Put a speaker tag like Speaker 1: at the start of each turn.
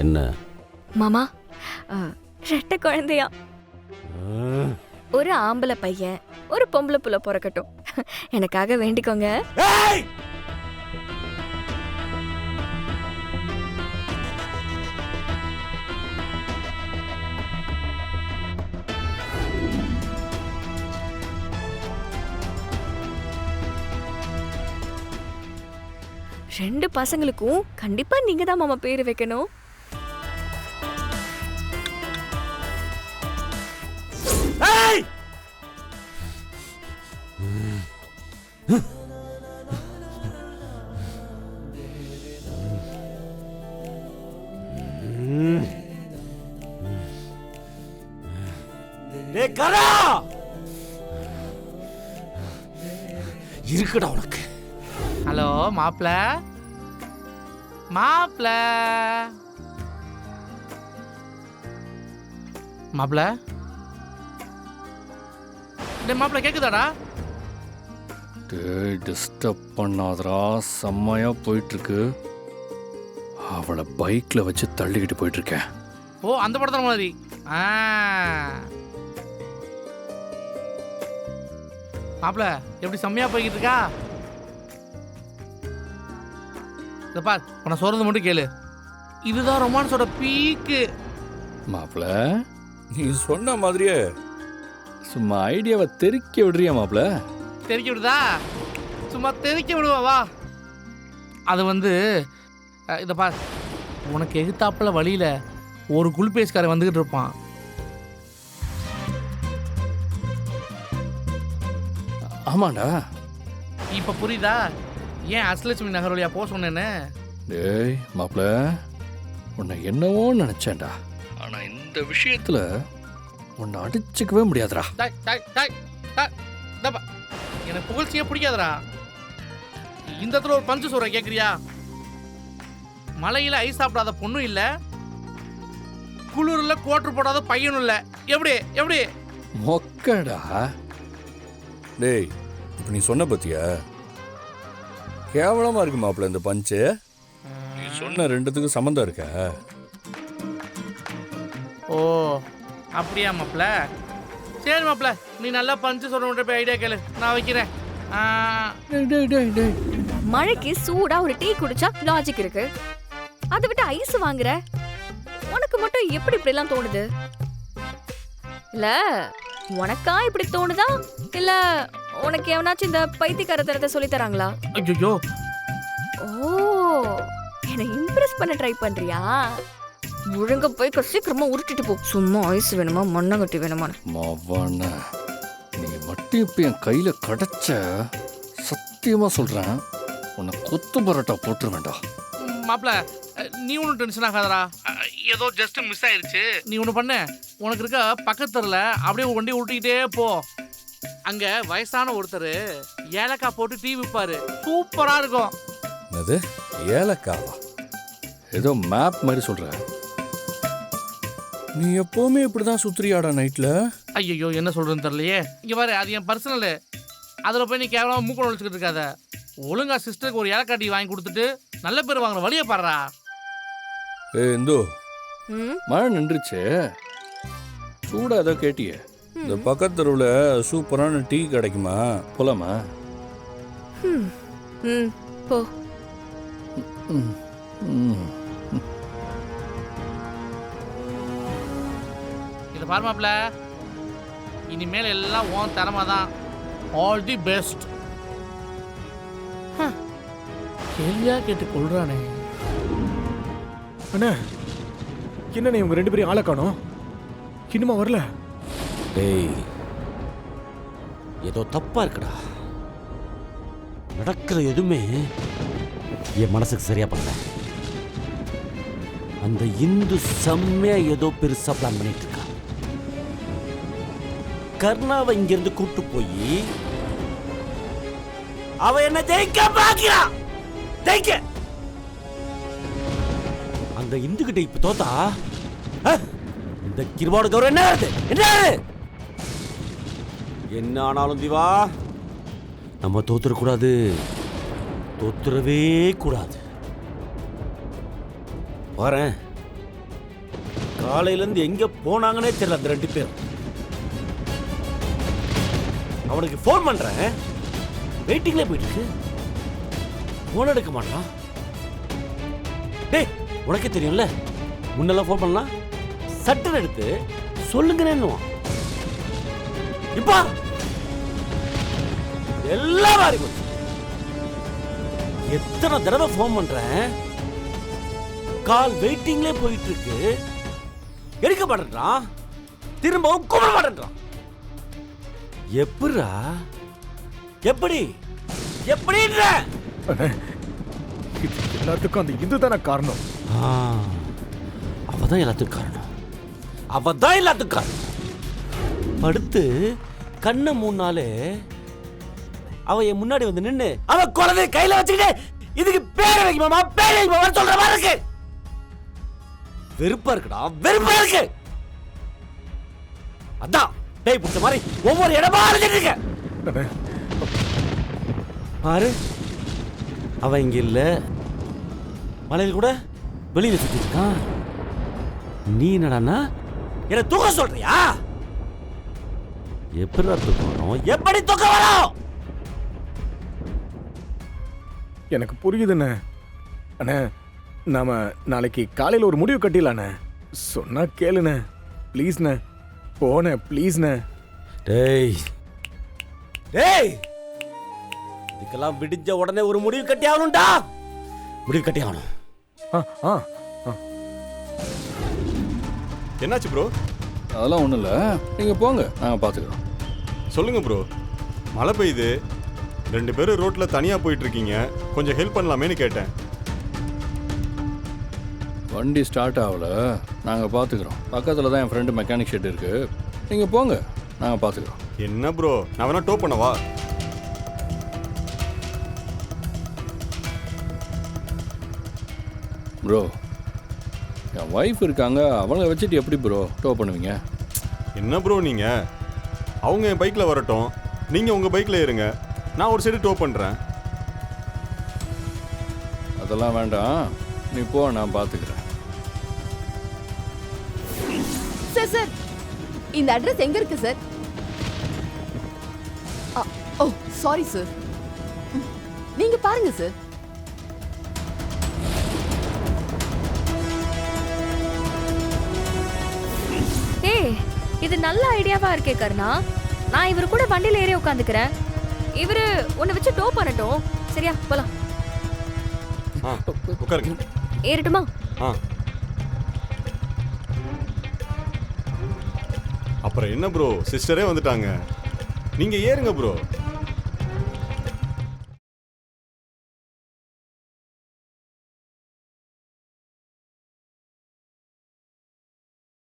Speaker 1: என்ன
Speaker 2: மாமா, ரெட்டை குழந்தையா? ஒரு ஆம்பளை பையன் ஒரு பொம்பளை புள்ள பிறக்கட்டும். எனக்காக வேண்டிக்கோங்க. ரெண்டு பசங்களுக்கும் கண்டிப்பா நீங்க தான் மாமா பேரு வைக்கணும்.
Speaker 1: இருக்குடா உனக்கு.
Speaker 3: ஹலோ மாப்ள, மாப்ள, மாப்ள, டேய் மாப்ள கேக்குதாடா?
Speaker 4: டேய் டிஸ்டர்ப் பண்ணாதடா, செம்மையா போயிட்டு இருக்கு. அவளை பைக்ல வச்சு தள்ளிக்கிட்டு போயிட்டு இருக்கேன்.
Speaker 3: ஓ அந்த படத்துல மாதிரி. மாப்ள எப்படி செம்மையா போய்கிட்டு இருக்கா? இத பார், உன்னை சொல்றது மட்டும் கேளு. இதுதான் ரொமான்ஸோட பீக்கு.
Speaker 4: மாப்பிள, நீ சொன்ன மாதிரியே சும்மா ஐடியாவை தெறிக்க விடுறியா மாப்பிள?
Speaker 3: தெறிக்க விடுதா? சும்மா தெறிக்க விடுவா வா. அது வந்து இதை பார், உனக்கு எகுத்தாப்புல வழியில ஒரு குல்பேஸ்காரன் வந்துகிட்டு இருப்பான்.
Speaker 4: ஆமாண்டா.
Speaker 3: இப்ப புரியுதா ஏன் அஸ்லட்சுமி நகர் வழியா போக சொன்னேன்னு?
Speaker 4: டேய் மாப்பிள, உன்னை என்னவோ நினைச்சேன்டா. ஆனா இந்த விஷயத்துல உன்னை அடிச்சுக்கவே முடியாதுடா.
Speaker 3: எனக்கு புகழ்ச்சியே பிடிக்காதடா. இந்த இடத்துல ஒரு பஞ்சு சொல்ற கேக்குறியா? மலையில ஐஸ் சாப்பிடாத பொண்ணும் இல்ல, குளிர்ல கோட்டு போடாத பையனும் இல்ல. எப்படி எப்படி
Speaker 4: மொக்கடா.
Speaker 5: டேய் இப்போ நீ சொன்ன பத்தியா? கேவலமா இருக்கு மாப்பிள்ள இந்த பஞ்சு. நீ சொன்ன ரெண்டுத்துக்கும் சம்மந்தம் இருக்கா?
Speaker 3: ஓ அப்படியா மாப்ள? சரி மாப்ள, நீ நல்லா பஞ்சு சொல்ற போய் ஐடியா கேளு, நான் வைக்கிறேன்.
Speaker 2: மழைக்கு சூடா ஒரு டீ குடிச்சா லாஜிக் இருக்கு. அதை விட்டு ஐஸ் வாங்குற, உனக்கு மட்டும் எப்படி இப்படி எல்லாம் தோணுது? இல்ல உனக்கா இப்படி தோணுதா, இல்ல உனக்கு எவனாச்சும் இந்த பைத்தியக்காரத்தனத்தை சொல்லி தராங்களா?
Speaker 3: ஐயோ,
Speaker 2: ஓ என்னை இம்ப்ரெஸ் பண்ண ட்ரை பண்றியா? ஒழுங்க போய் சீக்கிரமா உருட்டிட்டு போ. சும்மா ஐஸ் வேணுமா மண்ணை கட்டி வேணுமா?
Speaker 4: மவன, நீ மட்டும் இப்ப என் கையில கிடைச்ச, சத்தியமா சொல்றேன், உன்னை கொத்து பரோட்டா போட்டு வேண்டாம்.
Speaker 3: மாப்ள நீ ஒன்றும் டென்ஷன் ஆகாதடா. ஏதோ ஜஸ்ட் மிஸ் ஆயிடுச்சு. நீ ஒன்று பண்ண, உனக்கு இருக்க பக்கத்துல அப்படியே வண்டி ஓட்டிக்கிட்டே போ. அங்க வயசான ஒருத்தர் ஏலக்காய் போட்டு டீ விற்பாரு, சூப்பரா இருக்கும்.
Speaker 5: அது ஏலக்காவா?
Speaker 4: ஏதோ மேப் மாதிரி சொல்ற.
Speaker 5: நீ எப்பவுமே இப்படிதான் சுத்துறியாடா நைட்ல?
Speaker 3: ஐயோ என்ன சொல்றதுன்னு தெரியலையே. இங்க பாரு, அது என் பர்சனல். அதுல போய் நீ கேவலமா மூக்க ஒழிச்சுக்கிட்டு இருக்காத. ஒழுங்கா சிஸ்டருக்கு ஒரு ஏலக்காய் டீ வாங்கி கொடுத்துட்டு நல்ல பேர் வாங்குற வழியை பாடுறா.
Speaker 5: இந்தோ
Speaker 4: மழை நின்றுச்சு, சூடா ஏதோ கேட்டியே.
Speaker 5: இந்த பக்கத்து தெருவில் சூப்பரான டீ கிடைக்குமா?
Speaker 4: போலாமா?
Speaker 2: போ.
Speaker 3: இதை பாரு மாப்ள, இனிமேல் எல்லாம் உன் திறமை தான். All the best. கேள்வியா கேட்டு கொள்றானே.
Speaker 6: அண்ணா, என்னண்ணே இவங்க ரெண்டு பேரும் ஆளை காணோம், இன்னுமா வரல?
Speaker 1: டேய் ஏதோ தப்பா இருக்குடா. நடக்கிற எதுவுமே என் மனசுக்கு சரியா பண்ணல. அந்த இந்து செம்மையா ஏதோ பெருசா பிளான் பண்ணிட்டு இருக்கா. கர்ணாவை இங்கிருந்து கூட்டு போய் அவ என்ன ஜெயிக்க பாக்கிறா. ஜெயிக்க அந்த இந்து கிட்ட இப்ப தோத்தா இந்த கிருபாடு கௌரவம் என்ன ஆகுது? என்ன என்ன ஆனாலும் திவா, நம்ம தோத்துறக்கூடாது, தோத்துறவே கூடாது. பாரு, காலையிலேருந்து எங்க போனாங்கன்னே தெரியல அந்த 2 பேரும். அவனுக்கு ஃபோன் பண்றேன், வெயிட்டிங்ல போயிட்டு இருக்கு, ஃபோன் எடுக்க மாட்டான். டேய் உனக்கே தெரியும்ல, முன்னெல்லாம் ஃபோன் பண்ணலாம் சட்டுன்னு எடுத்து சொல்லுங்கன்னு. இப்பா எல்லாம் மாறி போச்சு. எத்தனை தடவை ஃபோன் பண்றேன், கால் வெயிட்டிங்ல போயிட்டு இருக்கு, எடுக்க மாட்டேன்றான், திரும்பவும் கூப்பிட மாட்டேன்றான். எப்படிடா, எப்படி எப்படின்ற?
Speaker 6: அண்ணே, இது எல்லாத்துக்கும் அந்த இதுதானே காரணம்.
Speaker 1: அவதான் எல்லாத்துக்கும் காரணம், அவதான் எல்லாத்துக்கும் காரணம். படுத்து கண்ணை மூணாலே அவ என் முன்னாடி வந்து நின்னு அவ குழந்தை கையில வச்சுக்கிட்டு இதுக்கு பேர் வைக்குமாமா பேர் வைக்குமா சொல்ற மாதிரி இருக்கு. வெறுப்பா இருக்குடா, வெறுப்பா இருக்கு. அதான் டேய் புடிச்ச மாதிரி ஒவ்வொரு இடமா அலைஞ்சிட்டு இருக்க.
Speaker 6: அண்ணே,
Speaker 1: பாரு அவ இங்க இல்ல, மலையில் கூட வெளியில சுத்திட்டு இருக்கான். நீ என்னடான்னா என்ன தூக்க சொல்றியா? எப்படி தூக்கம் வரும், எப்படி தூக்கம் வரும்?
Speaker 6: எனக்கு புரியுதுண்ணே. அண்ணே, நாம நாளைக்கு காலையில் ஒரு முடிவு கட்டிடலாண்ணே. சொன்னா கேளுண்ணே, ப்ளீஸ்ண்ணே. போனே ப்ளீஸ்ண்ணே.
Speaker 1: டேய் டேய், இதுக்கெல்லாம் விடிஞ்ச உடனே ஒரு முடிவு கட்டி ஆகணும்டா, முடிவு கட்டி ஆகணும்.
Speaker 6: ஆ ஆ ஆ.
Speaker 5: என்னாச்சு ப்ரோ?
Speaker 4: அதெல்லாம் ஒன்றும் இல்லை, நீங்கள் போங்க, நாங்கள் பார்த்துக்குறோம்.
Speaker 5: சொல்லுங்க ப்ரோ. மழை பெய்யுது, 2 பேரும் ரோட்டில் தனியாக போயிட்டு இருக்கீங்க, கொஞ்சம் ஹெல்ப் பண்ணலாமேன்னு கேட்டேன்.
Speaker 4: வண்டி ஸ்டார்ட் ஆகலை, நாங்கள் பார்த்துக்குறோம். பக்கத்தில் தான் என் ஃப்ரெண்டு மெக்கானிக் ஷெட் இருக்குது, நீங்கள் போங்க, நாங்கள் பார்த்துக்குறோம்.
Speaker 5: என்ன ப்ரோ, நான் வேணா டோ பண்ணவா?
Speaker 4: ப்ரோ, என் ஒய்ஃப் இருக்காங்க, அவங்கள வச்சுட்டு எப்படி ப்ரோ டோ பண்ணுவீங்க?
Speaker 5: என்ன ப்ரோ நீங்கள், அவங்க என் பைக்கில் வரட்டும், நீங்கள் உங்கள் பைக்கில் ஏறுங்க, நான் ஒரு சைடு டோ பண்ணுறேன்.
Speaker 4: அதெல்லாம் வேண்டாம், நீ போ, நான் பார்த்துக்கிறேன்.
Speaker 7: சார் சார், இந்த அட்ரஸ் எங்க இருக்கு சார்? ஓ சாரி சார், நீங்க பாருங்க சார்.
Speaker 2: ஏய், இது நல்ல ஐடியாவா இருக்கே கருணா. நான் இவரு கூட வண்டியில ஏறி உட்காந்துக்கிறேன், இவரு உன்னை வச்சு டோ பண்ணட்டும். சரியா, போலாம்.
Speaker 5: ஆ உட்காருங்க.
Speaker 2: ஏறட்டுமா?
Speaker 5: ஆ அப்புறம் என்ன ப்ரோ, சிஸ்டரே வந்துட்டாங்க, நீங்கள் ஏறுங்க ப்ரோ.